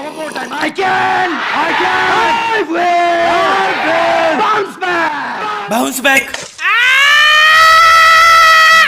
one more time. I can. I will. Bounce back. Bounce back.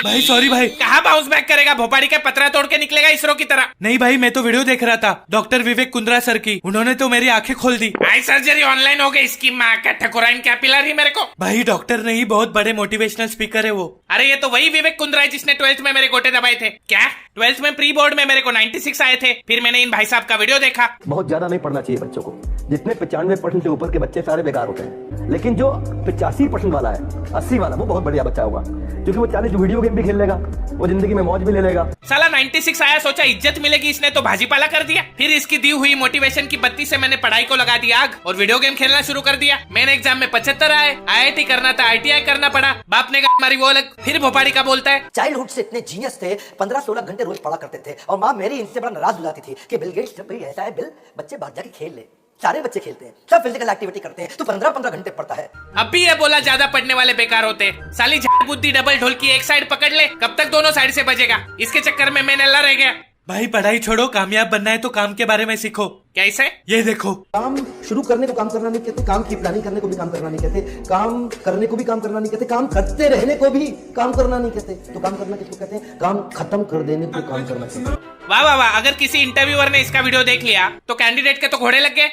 भाई sorry भाई। कहाँ bounce back करेगा? भोपाड़ी का पतरा तोड़ के निकलेगा इसरो की तरह। नहीं भाई, मैं तो वीडियो देख रहा था डॉक्टर विवेक कुंद्रा सर की, उन्होंने तो मेरी आंखें खोल दी। आई सर्जरी ऑनलाइन हो गई, इसकी माँ का ठकुराइन क्या पिला रही मेरे को। भाई डॉक्टर नहीं, बहुत बड़े मोटिवेशनल स्पीकर है वो। अरे ये तो वही विवेक कुंद्रा है जिसने 12th में मेरे गोटे दबाए थे। क्या 12th में प्री बोर्ड में मेरे को 96 आए थे। फिर मैंने इन भाई साहब का वीडियो देखा। बहुत ज्यादा नहीं पढ़ना चाहिए बच्चों को। जितने 95% से ऊपर के बच्चे सारे बेकार होते हैं, लेकिन जो 85% वाला है, 80 वाला, वो बहुत बढ़िया बच्चा होगा, क्योंकि वो 40 वीडियो गेम भी खेल लेगा, वो जिंदगी में मौज भी ले लेगा। साला 96 आया, सोचा इज्जत मिलेगी, इसने तो भाजीपाला कर दिया। फिर इसकी दी हुई मोटिवेशन की बत्ती से मैंने पढ़ाई को लगा दिया आग और वीडियो गेम खेलना शुरू कर दिया। मैंने एग्जाम में 75 आए, IIT करना था, ITI करना पड़ा। बाप ने कहा हमारी वो अलग। फिर भोपाड़ी का बोलता है चाइल्डहुड से इतने जीनियस थे, 15-16 घंटे रोज पढ़ा करते थे, और माँ मेरी इनसे बड़ा नाराज बुलाती थी कि बिल गेट्स जब भी ऐसा है, बिल बच्चे बाहर जाके खेल ले। सारे बच्चे खेलते हैं, सब फिजिकल एक्टिविटी करते हैं, तो 15-15 घंटे पढ़ता है। अब भी ये बोला ज्यादा पढ़ने वाले बेकार होते। साली झाड़ बुद्धि डबल ढोलकी एक साइड पकड़ ले, कब तक दोनों साइड से बजेगा? इसके चक्कर में मैं नल्ला रह गया। भाई पढ़ाई छोड़ो, कामयाब बनना है तो काम के बारे में सीखो। कैसे? ये देखो, काम शुरू करने को काम करना नहीं कहते, काम की प्लानिंग करने को भी काम करना नहीं कहते, काम करने को भी काम करना नहीं कहते, काम करते रहने को भी काम करना नहीं कहते। तो काम करना किसको कहते हैं? काम खत्म कर देने को काम करना कहते हैं। वाह वाह वाह। अगर किसी इंटरव्यूअर ने इसका वीडियो देख लिया तो कैंडिडेट के तो घोड़े लग गए।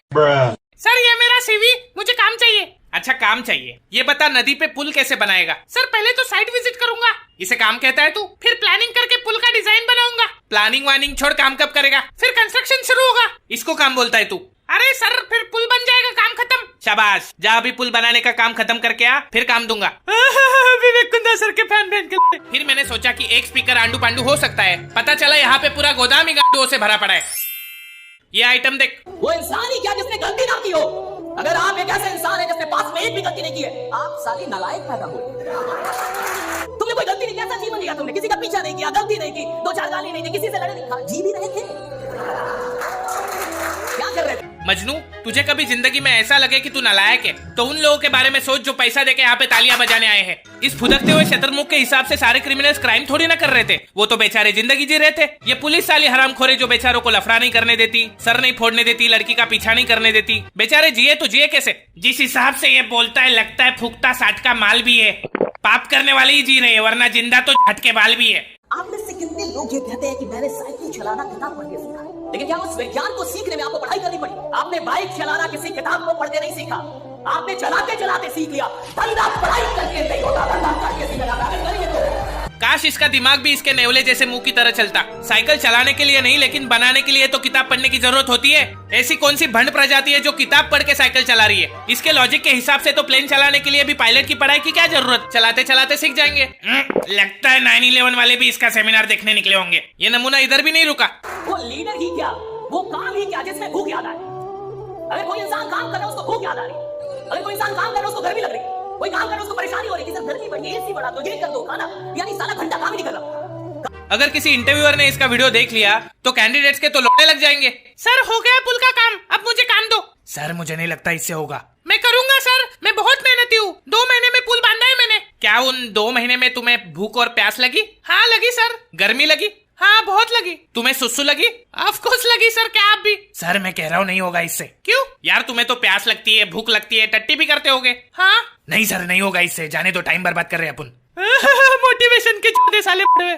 सर ये मेरा CV, मुझे काम चाहिए। अच्छा काम चाहिए, ये बता नदी पे पुल कैसे बनाएगा? सर पहले तो साइट विजिट करूंगा। इसे काम कहता है तू? फिर प्लानिंग करके पुल का डिजाइन बनाऊंगा। प्लानिंग वानिंग छोड़, काम कब करेगा? फिर कंस्ट्रक्शन शुरू होगा, इसको काम बोलता है तू? अरे सर फिर पुल बन जाएगा, काम खत्म। शाबाश, जा अभी पुल बनाने का काम खत्म करके आ, फिर काम दूंगा। विवेक कुंद्रा सर के फैन बन के। फिर मैंने सोचा कि एक स्पीकर आंडू पांडू हो सकता है। पता चला यहाँ पे पूरा गोदाम ही गांडुओं से भरा पड़ा है। ये आइटम देख। वो इंसान ही क्या जिसने गलती ना की हो? अगर आप एक ऐसे इंसान है जिसने पास में एक भी गलती नहीं की है, आप साली नालायक पैदा हो। तुमने कोई गलती नहीं किया, जीवन लिया तुमने, किसी का पीछा नहीं किया, गलती नहीं की, 2-4 गाली नहीं दी, किसी से लड़े नहीं, खा जी भी रहे थे। क्या कर रहे थे? मजनू, तुझे कभी जिंदगी में ऐसा लगे कि तू नालायक है तो उन लोगों के बारे में सोच जो पैसा देके यहाँ पे तालियां बजाने आए हैं। इस फुदकते हुए शतरमुख के हिसाब से सारे क्रिमिनल्स क्राइम थोड़ी ना कर रहे थे, वो तो बेचारे जिंदगी जी रहे थे। ये पुलिस साली हरामखोरी जो बेचारों को लफड़ा नहीं करने देती, सर नहीं फोड़ने देती, लड़की का पीछा नहीं करने देती। बेचारे जिए तो जिए कैसे? जिस हिसाब से ये बोलता है लगता है फूकता 60 का माल भी है। पाप करने वाले ही जी रहे हैं, वरना जिंदा तो झटके बाल भी है। आप में से कितने लोग ये कहते हैं कि मैंने साइकिल चलाना किताब पढ़ के सीखा है, लेकिन क्या उस विज्ञान को सीखने में आपको पढ़ाई करनी पड़ी? आपने बाइक चलाना किसी किताब को पढ़ के नहीं सीखा, आपने चलाते चलाते सीख लिया। धंधा पढ़ाई करके नहीं होता, धंधा करके सीखा। काश इसका दिमाग भी इसके नेवले जैसे मुंह की तरह चलता। साइकिल चलाने के लिए नहीं, लेकिन बनाने के लिए तो किताब पढ़ने की जरूरत होती है। ऐसी कौन सी भंड प्रजाति है जो किताब पढ़ के साइकिल चला रही है? इसके लॉजिक के हिसाब से तो प्लेन चलाने के लिए भी पायलट की पढ़ाई की क्या जरूरत? चलाते चलाते सीख जाएंगे। लगता है 9/11 वाले भी इसका सेमिनार देखने निकले होंगे। ये नमूना इधर भी नहीं रुका। वो लीडर ही क्या, वो काम ही क्या जिसमें भूख याद आए? अगर कोई इंसान काम कर रहा है उसको भूख याद आ रही है, अगर कोई इंसान काम कर रहा है उसको गर्मी लग रही है, कोई काम कर रहा है उसको परेशानी हो रही है, गर्मी बढ़ी है, AC बढ़ा दो, ये कर दो, खाना, यानी सारा घंटा काम ही नहीं कर रहा। अगर किसी इंटरव्यूअर ने इसका वीडियो देख लिया तो कैंडिडेट्स के तो लौटे लग जाएंगे। सर हो गया पुल का काम, अब मुझे काम दो। सर मुझे नहीं लगता इससे होगा। मैं करूंगा सर, मैं बहुत मेहनती हूँ, 2 महीने में पुल बांधा है मैंने। क्या उन 2 महीने में तुम्हें भूख और प्यास लगी? हाँ लगी सर। गर्मी लगी? हाँ बहुत लगी। तुम्हें सुसु लगी? ऑफ कोर्स लगी सर। क्या आप भी? सर मैं कह रहा हूँ नहीं होगा इससे। क्यों? यार तुम्हें तो प्यास लगती है, भूख लगती है, टट्टी भी करते होगे। हाँ नहीं सर नहीं होगा इससे, जाने दो, टाइम बर्बाद कर रहे हैं अपन। मोटिवेशन के छोटे साले पड़े।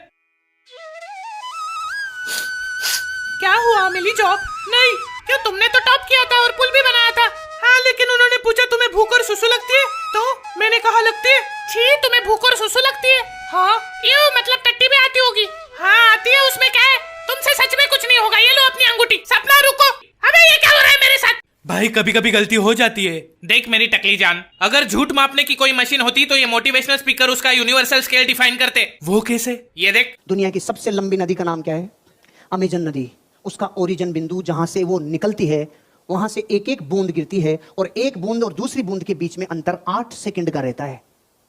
क्या हुआ, मिली जॉब? नहीं। क्यों? तुमने तो टॉप किया था और पुल भी बनाया था। हाँ लेकिन उन्होंने पूछा तुम्हें भूख और सुसु लगती है, तो मैंने कहा लगती है। छी, तुम्हें भूख और सुसु लगती है? हाँ। यूं मतलब टट्टी भी आती होगी? हाँ आती है, उसमें क्या है? तुमसे सच में कुछ नहीं होगा, ये लो अपनी अंगूठी। सपना रुको, अबे ये क्या हो रहा है मेरे साथ? भाई कभी कभी गलती हो जाती है। देख मेरी टकली जान, अगर झूठ मापने की कोई मशीन होती तो ये मोटिवेशनल स्पीकर उसका यूनिवर्सल स्केल डिफाइन करते। वो कैसे? ये देख। दुनिया की सबसे लंबी नदी का नाम क्या है? अमेजन नदी। उसका ओरिजिन बिंदु जहां से वो निकलती है, वहां से एक एक बूंद गिरती है, और एक बूंद और दूसरी बूंद के बीच में अंतर 8 सेकंड का रहता है।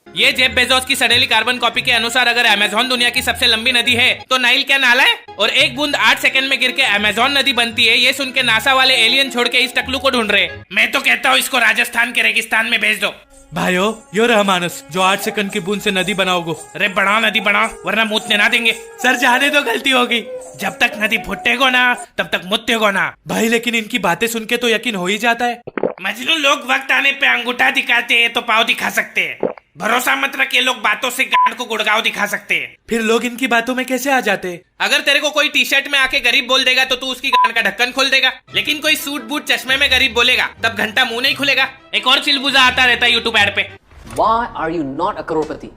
ये जेफ बेजोस की सड़ेली कार्बन कॉपी के अनुसार अगर अमेज़न दुनिया की सबसे लंबी नदी है तो नाइल क्या नाला है? और एक बूंद 8 सेकंड में गिर के अमेज़न नदी बनती है। ये सुन के नासा वाले एलियन छोड़ के इस टकलू को ढूंढ रहे। मैं तो कहता हूँ इसको राजस्थान के रेगिस्तान में भेज दो। भाइयों यो रहा मानस जो 8 सेकंड की बूंद से नदी बनाओगे। अरे बढ़ा नदी बढ़ा, वरना मूतने ना देंगे। सर जाने तो गलती होगी। जब तक नदी फुटेगो ना तब तक मुत्तेगो ना। भाई लेकिन इनकी बातें सुन के तो यकीन हो ही जाता है। मजनू लोग वक्त आने पे अंगूठा दिखाते हैं तो पाँव दिखा सकते हैं। भरोसा मत रख, ये लोग बातों से गांड को गुड़गांव दिखा सकते हैं। फिर लोग इनकी बातों में कैसे आ जाते? अगर तेरे को कोई टी शर्ट में आके गरीब बोल देगा तो तू उसकी गांड का ढक्कन खोल देगा, लेकिन कोई सूट बूट चश्मे में गरीब बोलेगा तब घंटा मुंह नहीं खुलेगा। एक और चिलबुजा आता रहता है यूट्यूब एड पे। Why are you not a करोड़पति?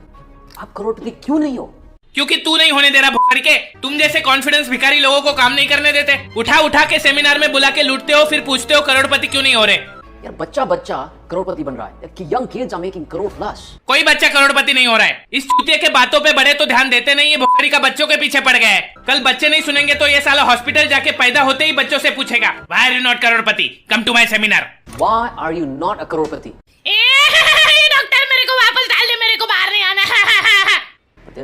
आप करोड़पति क्यों नहीं हो? क्योंकि तू नहीं होने दे रहा भुखारी के। तुम जैसे कॉन्फिडेंस भिखारी लोगों को काम नहीं करने देते। उठा उठा के सेमिनार में बुला के लूटते हो, फिर पूछते हो करोड़पति क्यों नहीं हो रहे। यार बच्चा करोड़पति बन रहा है कि young kids are making crore plus. कोई बच्चा करोड़पति नहीं हो रहा है। इस चूतिए के बातों पे बड़े तो ध्यान देते नहीं है, भुखारी का बच्चों के पीछे पड़ गए हैं। कल बच्चे नहीं सुनेंगे तो ये साला हॉस्पिटल जाके पैदा होते ही बच्चों से पूछेगा व्हाई आर यू नॉट करोड़पति, come to my seminar. Why are you not a करोड़पति? डॉक्टर मेरे को वापस डाल दे, मेरे को बाहर नहीं आना।